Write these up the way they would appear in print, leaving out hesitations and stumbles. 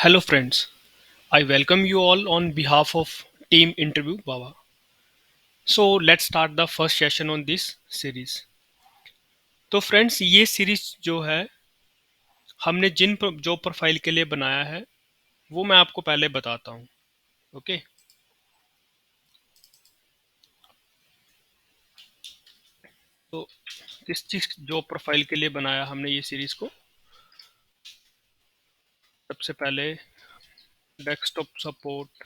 Hello, friends. I welcome you all on behalf of Team Interview Baba. So, let's start the first session on this series. तो friends ये series जो है हमने job profile के लिए बनाया है वो मैं आपको पहले बताता हूँ. ओके. तो किस चीज जॉब प्रोफाइल के लिए बनाया हमने ये सीरीज को. सबसे पहले desktop support,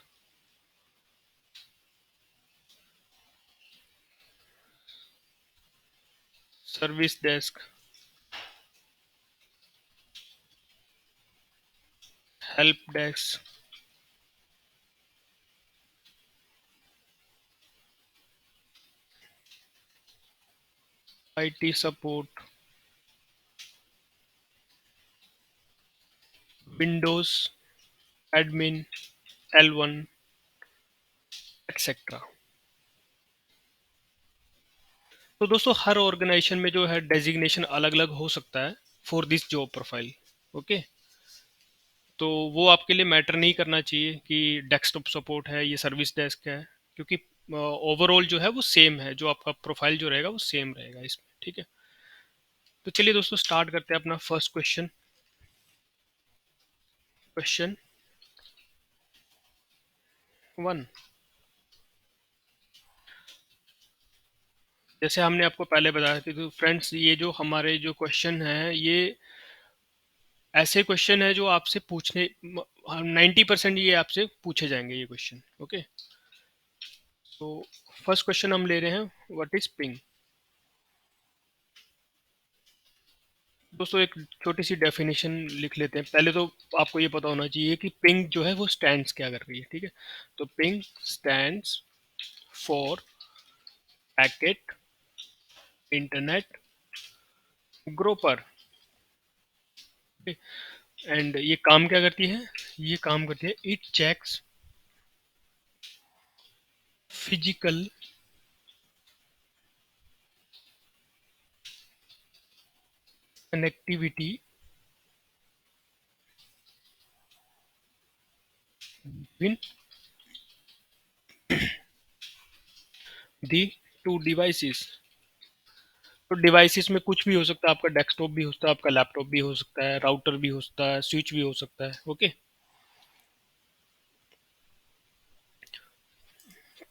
service desk, help desk, IT support, Windows admin, L1, etcetera. तो दोस्तों हर ऑर्गेनाइजेशन में जो है डेजिग्नेशन अलग अलग हो सकता है for this job profile. Okay. तो वो आपके लिए मैटर नहीं करना चाहिए कि डेस्कटॉप सपोर्ट है ये सर्विस डेस्क है, क्योंकि ओवरऑल जो है वो सेम है, जो आपका प्रोफाइल जो रहेगा वो सेम रहेगा इसमें. ठीक है. तो चलिए दोस्तों स्टार्ट करते हैं अपना फर्स्ट क्वेश्चन. क्वेश्चन 1. जैसे हमने आपको पहले बताया था, तो फ्रेंड्स ये जो हमारे जो क्वेश्चन है ये ऐसे क्वेश्चन है जो आपसे पूछने 90% ये आपसे पूछे जाएंगे ये क्वेश्चन. ओके. तो फर्स्ट क्वेश्चन हम ले रहे हैं, व्हाट इज पिंग. दोस्तों एक छोटी सी डेफिनेशन लिख लेते हैं पहले. तो आपको ये पता होना चाहिए कि पिंग जो है वो स्टैंड्स क्या कर रही है. ठीक है. तो ping stands for packet internet groper. And ये काम क्या करती है, ये काम करती है, it checks physical connectivity between the two devices. तो डिवाइसेस में कुछ भी हो सकता है, आपका डेस्कटॉप भी हो सकता है, आपका लैपटॉप भी हो सकता है, राउटर भी हो सकता है, स्विच भी हो सकता है. ओके.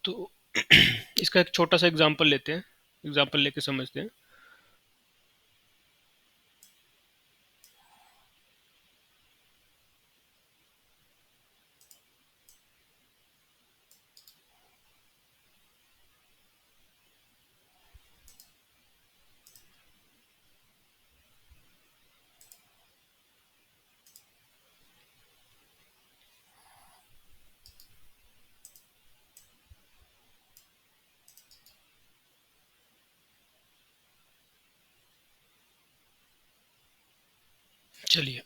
तो इसका एक छोटा सा एग्जांपल लेते हैं, एग्जांपल लेके समझते हैं. चलिए.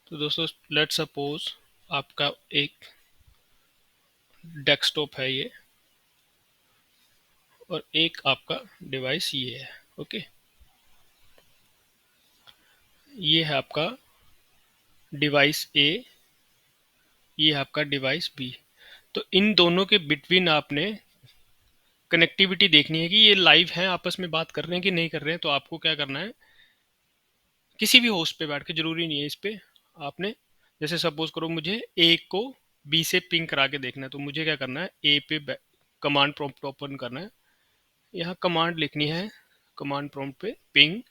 तो दोस्तों लेट सपोज आपका एक डेस्कटॉप है ये, और एक आपका डिवाइस ये है. ओके. ये है आपका डिवाइस ए, ये है आपका डिवाइस बी. तो इन दोनों के बिटवीन आपने कनेक्टिविटी देखनी है कि ये लाइव हैं, आपस में बात कर रहे हैं कि नहीं कर रहे हैं. तो आपको क्या करना है, किसी भी होस्ट पे बैठ के, जरूरी नहीं है इस पे, आपने जैसे सपोज करो मुझे ए को बी से पिंग करा के देखना है, तो मुझे क्या करना है, ए पे कमांड प्रॉम्प्ट ओपन करना है, यहाँ कमांड लिखनी है, कमांड प्रॉम्प्ट पे पिंग.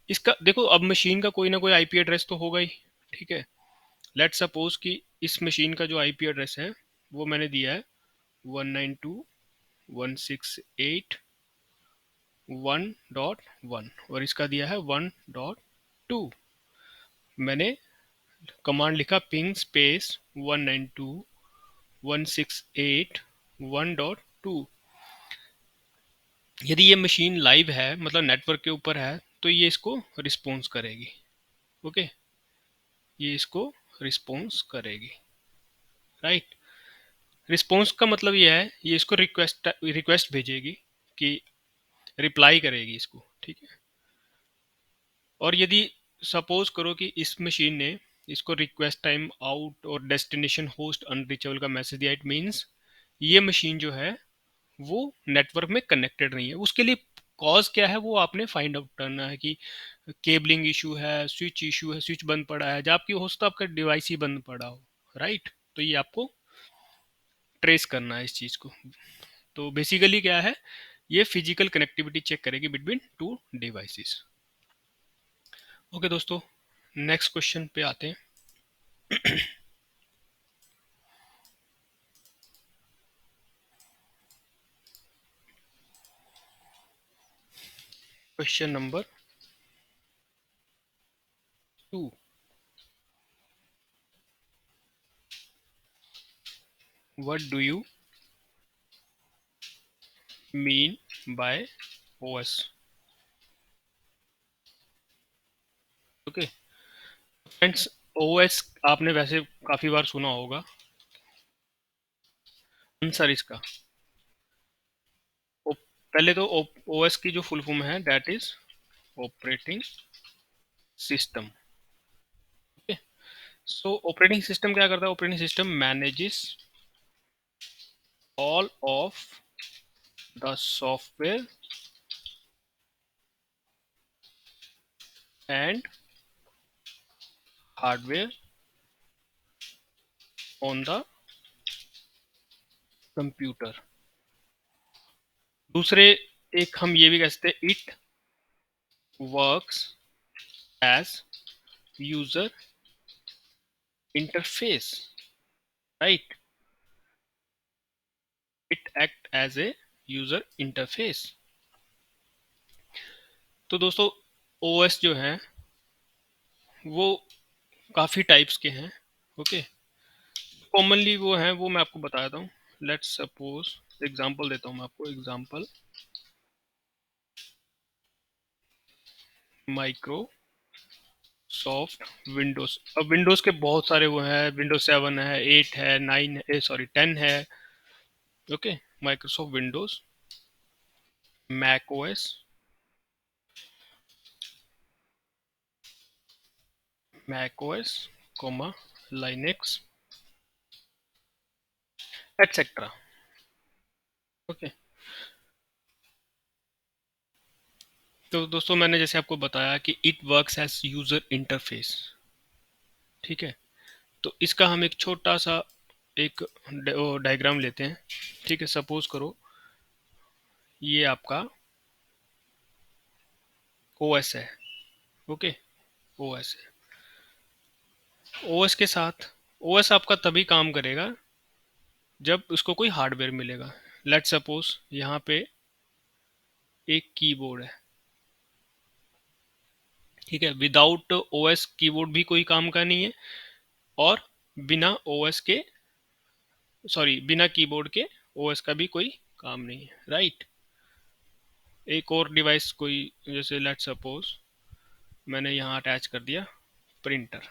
इसका देखो अब मशीन का कोई ना कोई आईपी एड्रेस तो होगा ही. ठीक है. लेट सपोज कि इस मशीन का जो आईपी एड्रेस है वो मैंने दिया है 192.168.1.1 और इसका दिया है 1.2. मैंने कमांड लिखा पिंग स्पेस 192.168.1.2. यदि ये मशीन लाइव है, मतलब नेटवर्क के ऊपर है, तो ये इसको रिस्पॉन्स करेगी. ओके. ये इसको रिस्पॉन्स करेगी. राइट. रिस्पॉन्स का मतलब ये है, ये इसको रिक्वेस्ट रिक्वेस्ट भेजेगी कि रिप्लाई करेगी इसको. ठीक है. और यदि सपोज करो कि इस मशीन ने इसको रिक्वेस्ट टाइम आउट और डेस्टिनेशन होस्ट अनरीचेबल का मैसेज दिया। इट मीन्स ये मशीन जो है वो नेटवर्क में कनेक्टेड नहीं है। उसके लिए कॉज क्या है वो आपने फाइंड आउट करना है कि केबलिंग इशू है, स्विच बंद पड़ा है, जबकि हो सकता है आपका डिवाइस ही बंद पड़ा हो, राइट। तो ये आपको ट्रेस करना है इस चीज़ को। तो बेसिकली क्या है, ये फिजिकल कनेक्टिविटी चेक करेगी बिटवीन टू डिवाइसेस। ओके दोस्तों, नेक्स्ट क्वेश्चन पे आते हैं। Question number 2, what do you mean by OS? Okay friends, OS आपने वैसे काफी बार सुना होगा। आंसर इसका पहले तो ओएस की जो फुल फॉर्म है that is operating system. Okay, so operating system क्या करता है? Operating system manages all of the software and hardware on the computer. दूसरे एक हम ये भी कह सकते हैं, it works as user interface, right. It act as a user interface. तो दोस्तों ओएस जो है वो काफ़ी टाइप्स के हैं। ओके, कॉमनली वो हैं वो मैं आपको बताता हूँ। लेट्स सपोज एग्जांपल देता हूँ मैं आपको। Example Microsoft Windows. अब विंडोज के बहुत सारे वो हैं, विंडोज 7 है, 8 है, 9 है, सॉरी 10 है। Okay, Microsoft Windows, Mac OS, Mac OS comma Linux etcetera. Okay, तो दोस्तों मैंने जैसे आपको बताया कि it works as user interface, ठीक है। तो इसका हम एक छोटा सा एक डायग्राम लेते हैं। ठीक है, सपोज करो ये आपका ओएस है। ओके, ओएस है। ओएस के साथ ओएस आपका तभी काम करेगा जब उसको कोई हार्डवेयर मिलेगा। लेट्स सपोज यहाँ पे एक कीबोर्ड है, ठीक है। विदाउट ओएस कीबोर्ड भी कोई काम का नहीं है, और बिना ओएस के, सॉरी बिना कीबोर्ड के ओएस का भी कोई काम नहीं है, राइट। एक और डिवाइस कोई, जैसे लेट्स सपोज मैंने यहाँ अटैच कर दिया प्रिंटर।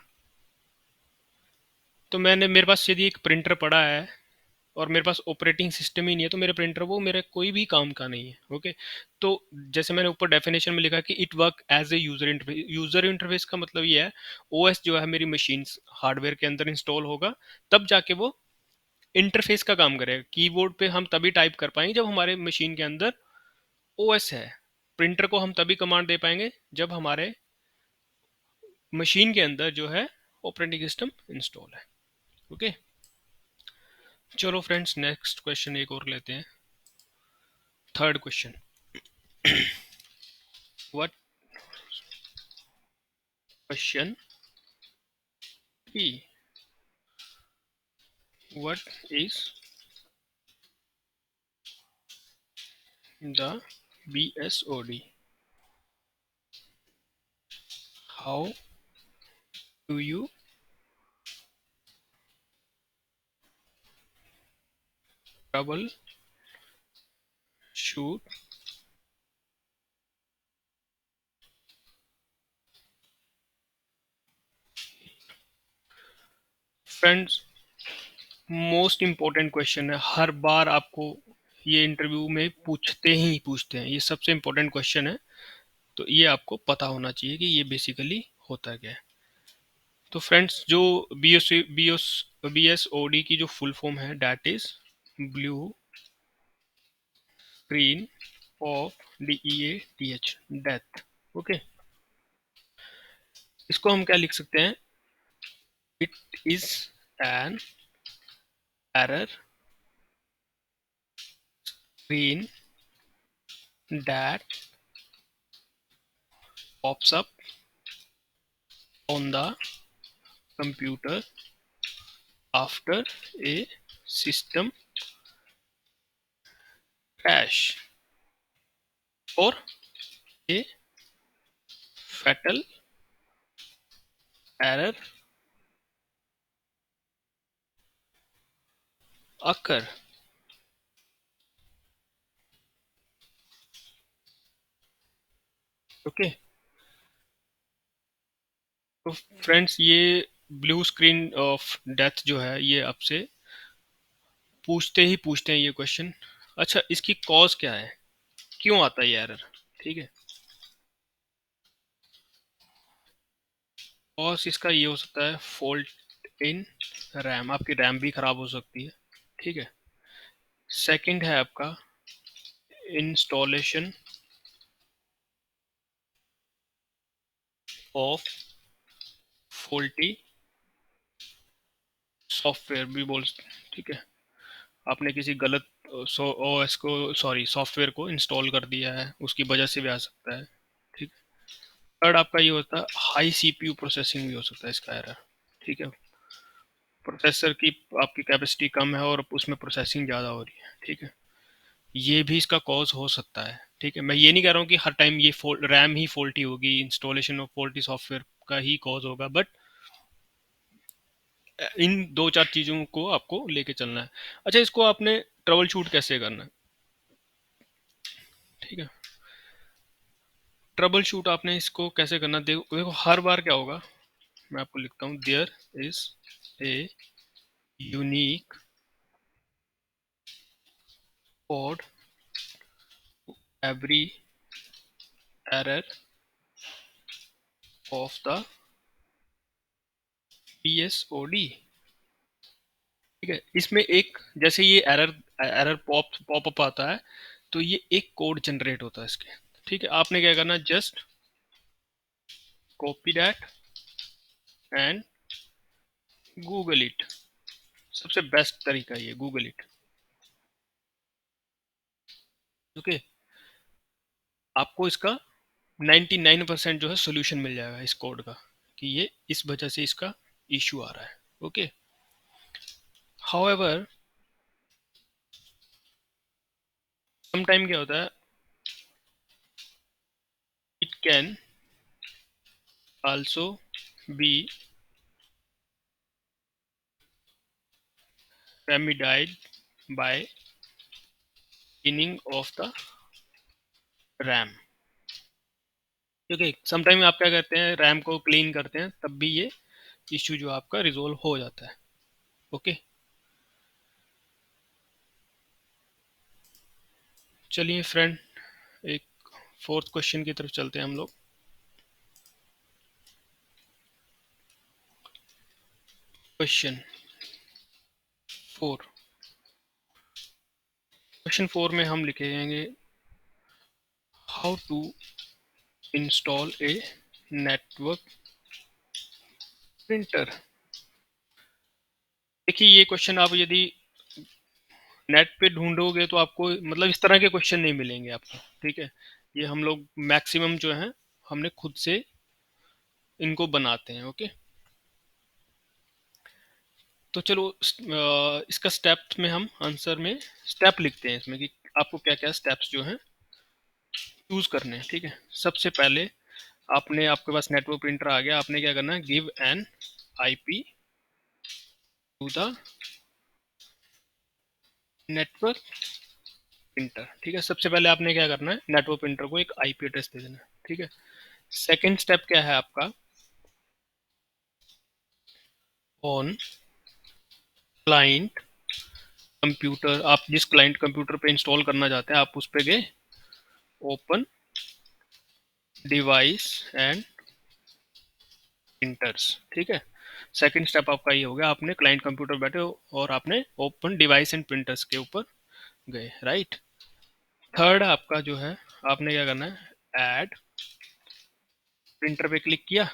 तो मैंने, मेरे पास यदि एक प्रिंटर पड़ा है और मेरे पास ऑपरेटिंग सिस्टम ही नहीं है, तो मेरे प्रिंटर वो मेरे कोई भी काम का नहीं है। ओके, तो जैसे मैंने ऊपर डेफिनेशन में लिखा कि it work as a user interface. User interface का मतलब ये है ओएस जो है मेरी मशीन हार्डवेयर के अंदर इंस्टॉल होगा, तब जाके वो इंटरफेस का काम करेगा। कीबोर्ड पे हम तभी टाइप कर पाएंगे जब हमारे मशीन के अंदर ओएस है। प्रिंटर को हम तभी कमांड दे पाएंगे जब हमारे मशीन के अंदर जो है ऑपरेटिंग सिस्टम इंस्टॉल है। ओके, चलो फ्रेंड्स नेक्स्ट क्वेश्चन एक और लेते हैं। Third question, what, question E, what is the BSOD? How do you trouble shoot friends? Most important question है, हर बार आपको ये इंटरव्यू में पूछते हैं, ये सबसे इम्पोर्टेंट क्वेश्चन है। तो ये आपको पता होना चाहिए कि ये बेसिकली होता क्या है। तो फ्रेंड्स जो बी एस ओ डी की जो फुल फॉर्म है that is blue screen of D E A T H, death. Okay, इसको हम क्या लिख सकते हैं, it is an error screen that pops up on the computer after a system crash or a fatal error occur। Okay, तो friends ये blue screen of death जो है ये आपसे पूछते हैं ये क्वेश्चन। अच्छा, इसकी कॉज क्या है, क्यों आता है ये एरर। ठीक है, कॉज इसका ये हो सकता है फॉल्ट इन रैम, आपकी रैम भी खराब हो सकती है। ठीक है, सेकंड है आपका इंस्टॉलेशन ऑफ फॉल्टी सॉफ्टवेयर भी बोल। ठीक है, आपने किसी गलत ओएस को, सॉरी सॉफ्टवेयर को इंस्टॉल कर दिया है, उसकी वजह से भी आ सकता है। ठीक है, थर्ड आपका ये होता है हाई सीपीयू प्रोसेसिंग भी हो सकता है इसका एरर। ठीक है, प्रोसेसर की आपकी कैपेसिटी कम है और उसमें प्रोसेसिंग ज़्यादा हो रही है। ठीक है, ये भी इसका कॉज हो सकता है। ठीक है, मैं ये नहीं कह रहा हूँ कि हर टाइम ये रैम ही फॉल्टी होगी, इंस्टॉलेशन ऑफ फॉल्टी सॉफ्टवेयर का ही कॉज होगा, बट इन दो चार चीज़ों को आपको लेके चलना है। अच्छा, इसको आपने ट्रबल शूट कैसे करना है। ठीक है, ट्रबल शूट आपने इसको कैसे करना, देखो देखो हर बार क्या होगा, मैं आपको लिखता हूँ, there is a unique code every error of the P S O D. ठीक है, इसमें एक जैसे ये एरर एरर पॉप अप आता है, तो ये एक कोड जनरेट होता है इसके। ठीक है, आपने क्या करना, just copy that and Google it. सबसे बेस्ट तरीका ये गूगल इट। ओके, आपको इसका 99% जो है सोल्यूशन मिल जाएगा इस कोड का, कि ये इस वजह से इसका इशू आ रहा है। ओके, हाउएवर समटाइम क्या होता है, it can also be remedied by cleaning of the RAM। क्योंकि समटाइम आप क्या करते हैं, रैम को क्लीन करते हैं, तब भी ये इश्यू जो आपका रिजोल्व हो जाता है। ओके, चलिए फ्रेंड, एक फोर्थ क्वेश्चन की तरफ चलते हैं हम लोग। क्वेश्चन 4, क्वेश्चन 4 में हम लिखेंगे how to install a network printer. देखिए, ये क्वेश्चन आप यदि नेट पे ढूंढोगे तो आपको मतलब इस तरह के क्वेश्चन नहीं मिलेंगे आपको। ठीक है, ये हम लोग मैक्सिमम जो है हमने खुद से इनको बनाते हैं। ओके, तो चलो इसका स्टेप में हम आंसर में स्टेप लिखते हैं इसमें कि आपको क्या क्या स्टेप्स जो हैं चूज करने हैं। ठीक है, सबसे पहले आपने, आपके पास नेटवर्क प्रिंटर आ गया, आपने क्या करना है, give an IP to the network printer. ठीक है, सबसे पहले आपने क्या करना है, नेटवर्क प्रिंटर को एक आईपी एड्रेस दे देना है। ठीक है, सेकंड स्टेप क्या है आपका, ऑन क्लाइंट कंप्यूटर, आप जिस क्लाइंट कंप्यूटर पे इंस्टॉल करना चाहते हैं आप उस पे गए, ओपन डिवाइस एंड प्रिंटर्स। ठीक है, सेकंड स्टेप आपका ये हो गया, आपने क्लाइंट कंप्यूटर बैठे हो और आपने ओपन डिवाइस एंड प्रिंटर्स के ऊपर गए, राइट। थर्ड आपका जो है, आपने क्या करना है, ऐड प्रिंटर पे क्लिक किया।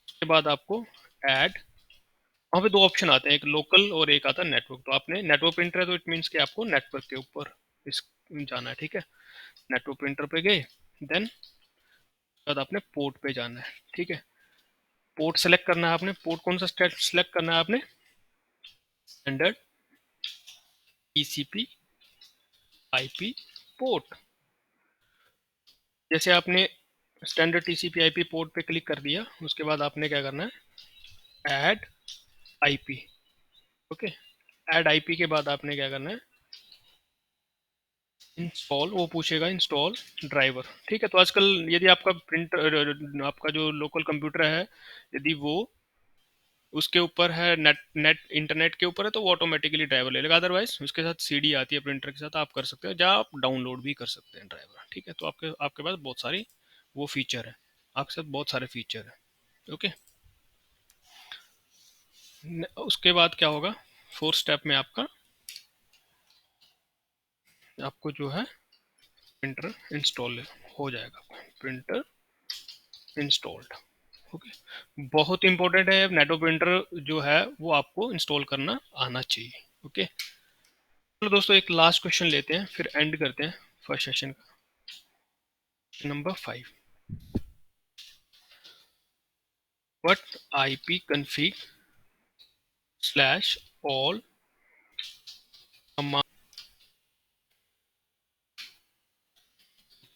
उसके बाद आपको ऐड, वहाँ पे दो ऑप्शन आते हैं, एक लोकल और एक आता है नेटवर्क। तो आपने नेटवर्क प्रिंटर है तो इट मीन्स कि आपको नेटवर्क के ऊपर इस जाना है। ठीक है, नेटवर्क प्रिंटर पे गए, देन बाद आपने पोर्ट पे जाना है। ठीक है, पोर्ट सेलेक्ट करना है आपने। पोर्ट कौन सा सेलेक्ट करना है आपने, स्टैंडर्ड टीसीपी आईपी पोर्ट। जैसे आपने स्टैंडर्ड टीसीपी आईपी पोर्ट पे क्लिक कर दिया, उसके बाद आपने क्या करना है, add IP. Okay, add IP के बाद आपने क्या करना है, इंस्टॉल, वो पूछेगा इंस्टॉल ड्राइवर। ठीक है, तो आजकल यदि आपका प्रिंटर, आपका जो लोकल कंप्यूटर है, यदि वो उसके ऊपर है, नेट नेट इंटरनेट के ऊपर है, तो वो ऑटोमेटिकली ड्राइवर ले लेगा। अदरवाइज उसके साथ सीडी आती है प्रिंटर के साथ, आप कर सकते हो, जहाँ आप डाउनलोड भी कर सकते हैं ड्राइवर। ठीक है, तो आपके आपके पास बहुत सारी वो फीचर है, आपके साथ बहुत सारे फीचर है। ओके, उसके बाद क्या होगा, फोर्थ स्टेप में आपका, आपको जो है प्रिंटर इंस्टॉल हो जाएगा, प्रिंटर इंस्टॉल्ड। ओके, बहुत इंपॉर्टेंट है, नेटो प्रिंटर जो है वो आपको इंस्टॉल करना आना चाहिए। ओके, चलो दोस्तों, एक लास्ट क्वेश्चन लेते हैं, फिर एंड करते हैं फर्स्ट सेशन का। Number 5, what IP config slash all command,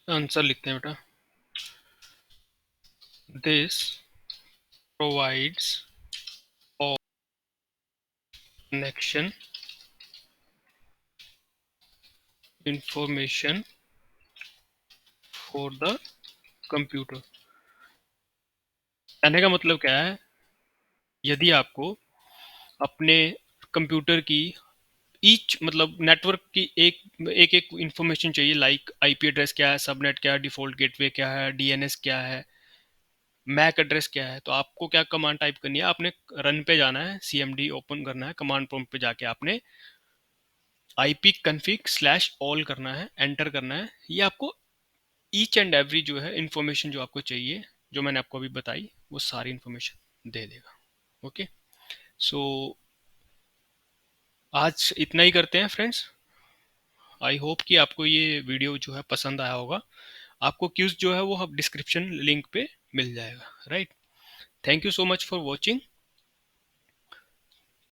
answer लिखते हैं बेटा, this provides all connection information for the computer. कहने का मतलब क्या है, यदि आपको अपने कंप्यूटर की ईच मतलब नेटवर्क की एक एक एक इंफॉर्मेशन चाहिए, लाइक आईपी एड्रेस क्या है, सबनेट क्या है, डिफॉल्ट गेटवे क्या है, डीएनएस क्या है, मैक एड्रेस क्या है, तो आपको क्या कमांड टाइप करनी है, आपने रन पे जाना है, सीएमडी ओपन करना है, कमांड प्रॉम्प्ट पे जाके आपने आईपी कन्फिग स्लैश ऑल करना है, एंटर करना है। ये आपको ईच एंड एवरी जो है इंफॉर्मेशन जो आपको चाहिए, जो मैंने आपको अभी बताई, वो सारी इंफॉर्मेशन दे देगा। ओके, सो आज इतना ही करते हैं फ्रेंड्स। आई होप कि आपको ये वीडियो जो है पसंद आया होगा। आपको क्यूज जो है वो डिस्क्रिप्शन लिंक पे मिल जाएगा, right. Thank you so much for watching.